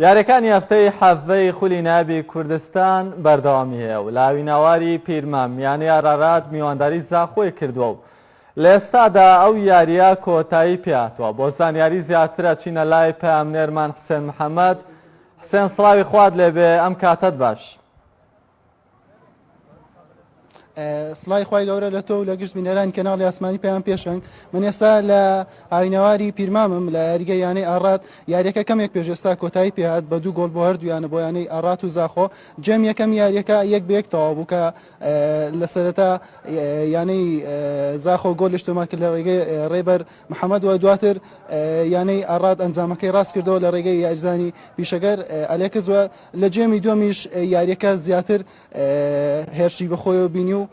یاریەکانی هەفتەی حەڤەی خولی نابی کوردستان بەردەوامی هەیە و لاویناواری پیرمام یانەی ئارارات میوانداری زاخۆی کردووە و لە ئێستادا ئەو یاریە کۆتایی پێهاتووە. بۆ زانیاری زیاترە چینە لای پەیامنێرمان حسێن محەممەد. حسێن سڵاوی خوات لێبێ، ئەم کاتت باش. سڵای خی گەورە لە تۆ و لە گشت بینەرانی کەناڵی ئاسمانی پێیان پێشنگ. من ئێستا لە ئاوینەواری پیرمامم لە یاریگە یانەی ئارات. یاریەکە کەمێک پێشێستا کۆتایی پێهات بە 2 گۆڵ بۆ هەردوویانە بۆ یانەی ئارات و زاخۆ. جەم یەکەم یاریەکە 1-1 تەواو بوو کە لە سەرەتا یانەی زاخۆ گۆڵش تۆمار کرد لە ڕێگەی ڕێبەر محەممەد و دواتر یانەی ئارات ئەنجامەکەی ڕاست کردەوە لە ڕێگەی یاریزانی پیشەگەر ئەلێکزوە. لە جێمی دومیش یاریەکە زیاتر هێرشی بەخۆیەوە بینی و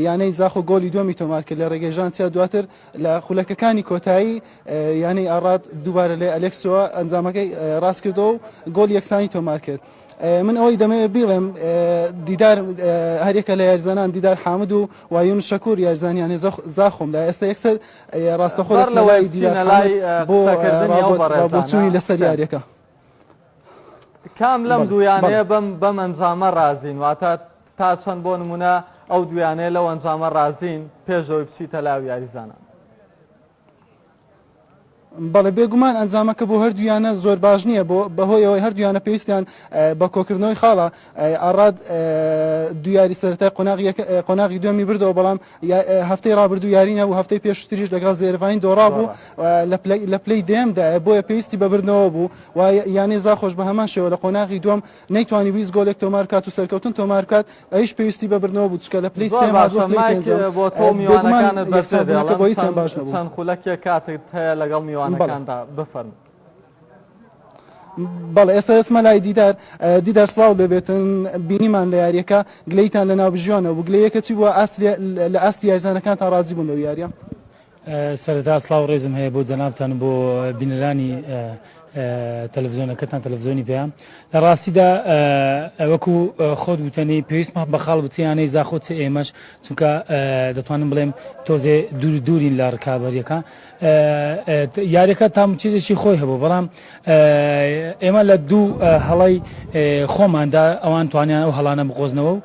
یانەی زاخۆ گۆڵی دومی تۆمار کرد لە ڕێگەی ژانسیا. دواتر لە خولەکەکانی کۆتایی یانەی ئارات دووبارە لێ ئەلێکسەوە ئەنجامەکەی ڕاست کردەوە و گۆڵی یەکسانی تۆمار کرد. من ئەوەی دەمەوێت بیڵێم دیدار هەرێکە لە یاریزانان دیدار حامد و وایون شەکوور یاریزانیانێ زاخۆم لە ئێستا یەکسەر ڕاستەخۆ لەلای دیدار بۆ چووی لەسەر یاریەکە. کام لەم دوویانەیە بەم ئەنجامە ڕازین، واتە تا چەند بۆ نمونە ئەو دویانەیە لەو ئەنجامە ڕازین پێشەوەی بچیتە لاو یاریزانان؟ بەڵێ بێگومان ئەنجامەکە بۆ هەردوویانە زۆر باش نییە، بەهۆیەوەی هەردوویانە پێویستیان بە کۆکردنەوەی خاڵە. ئاراد دویاری سەرەتای قۆناغی دومی بردەوە، بەڵام هەفتەی ڕابردوو یارینە و هەفتەی پێشتریش لەگەڵ زێرڤین دۆڕا بوو لە پلەی دێمدا، بۆیە پێویستی بەبردنەوە بوو و یانەی زاخۆش بە هەمان شێوە لە قۆناغی دوم نەیتوانی 20 گۆلێک تۆمار کات و سەرکەوتن تۆمار کات، ئەویش پێویستی بەبردنەوە بوو چکە لە پلەی سێم بۆ تۆ میوانەکانت بەرسەدەکە بۆ هیچیان باش نەبوو. چەند خولەکێک کاتت هەیە لەگەڵ میوانەکاندا بفەرمە. بەڵێ ئێستا ئەسمە لای دیدار سڵاو دەبێتن بینیمان لە یاریەکە گلەیتان لە ناوبژیۆنە و گلەیەکە چی بووە لە ئاستی یاریزانەکان تا ڕازی بوون لەو یاریە. سەرەتا سڵاو ڕێزم هەیە بۆ جەنابتان بۆ بینەرانی تەلەڤیزیۆنەکەتان تەلەڤیزیۆنی پێیان. لە ڕاستیدا وەکو خۆت وتەنی پێویستمە بەخاڵ بچیانەی زاخۆ چ ئێمەش، چونکە دەتوانم بڵێم تۆزێ دوورین لە ڕکابەریەکە. یاریەکە تام چیزێکی خۆی هەبوو، بەڵام ئێمە لە دوو هەڵی خۆماندا ئەوان توانیان ئەو هەڵانە بقۆزنەوە و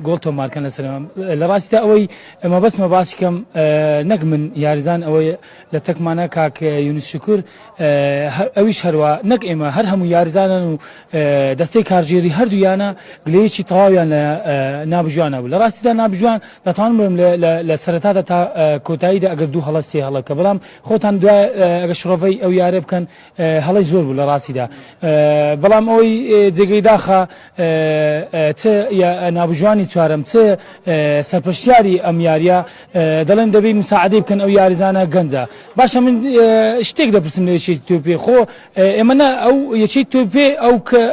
گۆڵ تۆمارکەن لەسەرمان. لە ڕاستیدا ئەوەی ئەمە بەسمە باسیکەم نەک من یاریزان ئەوەی لە تەکمانە کاک یونس شکوور ئەویش هەروە نەک ئێمە هەر هەموو یاریزانن و دەستەی کارژێری هەردوویانە گلەیەکی تەواویان لە نابژوانە بوو. لە ڕاستیدا نابژوان دەتوانم بڵێم لە سەرەتادا تا کۆتاییدا ئەگەر دوو هەڵە سێ هەڵەکە، بەڵام خۆتان دوای ئەگە شڕۆڤەی ئەو یارە بکەن هەڵی زۆر بوو لە ڕاستیدا. بەڵام ئەوەی جێگەی داخە چ نابژوانی چوارەم چ سەرپەرشتیاری ئەم یاریە دەڵێن دەبێت مساعدەی بکەن ئەو یاریزانە گەنجە. باشە من شتێک دەپرسم لە یەکێکی تۆ پێ، خۆ ئێمە ئەو یەکەی تۆ پێ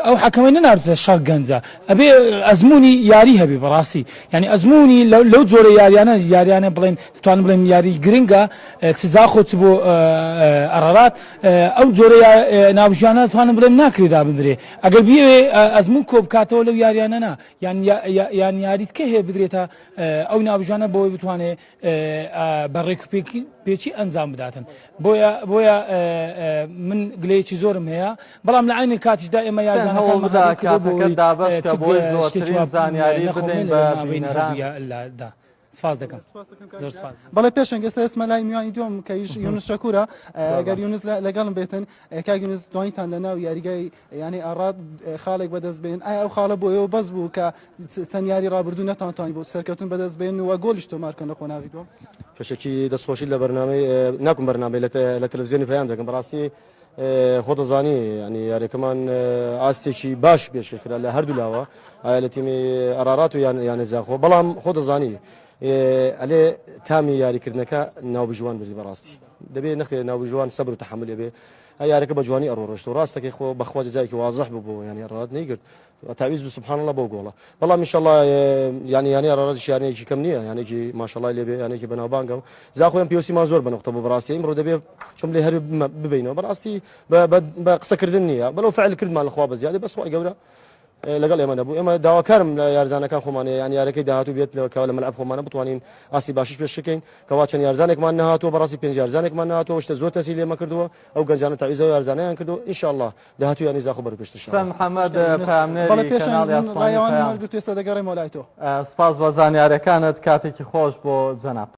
ئەو حەکەمەی نەناردوتە شەڕ گەنجە، ئەبێ ئەزمموی یاری هەبێ بەڕاستی، ینی ئەزمموی لەو جۆرە یاریانە بڵێن توانم بڵێن یاری گرنگە چ زاخۆ چ بۆ ئەرارات ئەو جۆرە نابژوانە توانم بڵێم ناکرێدا بدرێ. ئەگەر بیەوێ ئەزممو کۆ بکاتەوە لەو یاریانەنا یان یاریتکە هەیە بدرێتە ئەو نابژوانە بۆی بتوانێت بەڕێکپێکی ئەنجام بداتن. بۆیە من گلەیەکی زۆرم هەیە، بەڵام لە عینی کاتیشدا ئێمە زانیاری بدەین بە بینەران. سپاس دەکەم. بەڵێ پێشنگ ئێستا ئێسمە لای میوانی دوم کە یونس شەکوورە، ئەگەر یونس لەگەڵم بێتن کاک یونس دواییتان لە ناو یاریگای یانەی ئاراد خاڵێک بەدەست بێن، ئایا ئەو خاڵە بۆ ئێوە بەس بوو کە چەند یاری ڕابردوو نەتوانانی بۆ سەرکەوتن بەدەست بێن و گۆلیش تۆمارکەن لە قۆناغی دووەم؟ کەشێکی دەستخۆشی لە بەرنامەی ناکوم بەرنامەی لە تەلەڤیزیۆنی پەیام دەکەم. بەڕاستی خۆ دەزانی ینی یاریەکەمان ئاستێکی باش پێشکەکرا لە هەردوو لاوە، ئایا لە تیمی ئەرارات و یانە زاخۆ، بەڵام خۆ دەزانی ئەلێ تامی یاریکردنەکە ناوبژوان بردی. بەڕاستی دەبێت نەخێ ناوبژوان سەبر و تەحمل بێ، یاریەکە بە جوانی ئەڕۆڕشت و ڕاستەکەی خۆ بەخوا جەزایەکی وازەح بوو، ینی ئەرارات نەیگرت تاویز و سبحان الله بۆ گۆڵە. بەڵام ئینشەڵڵا یانی ئەرارات یانەیەکی کەم نییە، یانێکی ماشەڵڵا لێبێ یانێکی بەناوبانگە و زاخۆیان پێویستیمان زۆر بنەقتە بۆ بەڕاستی ئەمڕۆ دەبێت چۆن لێ هەر ببینەوە. بەڕاستی بە قسەکردن نییە، بەڵەو فعلکردمان لەخوا بە زیادە، بەس خۆی گەورە لەگەڵ ئێمە نەبوو ئێمە داواکارم لە یارزانەکان خۆمانێ یان یارەکەی داهاتوو بێت لە مەلعب خۆمانە بتوانین ئاسی باشیش پێشکەین کەوا چەند یارزانێکمان نهاتوە بەڕاستی 5 یارزانێکمان نهاتوە شتە زۆر تەسی لێمە کردووە ئەو گەنجانە تاویزە و یارزانەیان کردو ئینشاءالله داهاتوو یانی زاخۆ بەرپێشتر حسەن محەممەد پامنێری کەناڵی ئاسمانی ڕایەوان مەرگرت ئێستا دەگەڕێمەوە لای تۆ سپاس بە زانیاریەکانت کاتێکی خۆش بۆ جەناب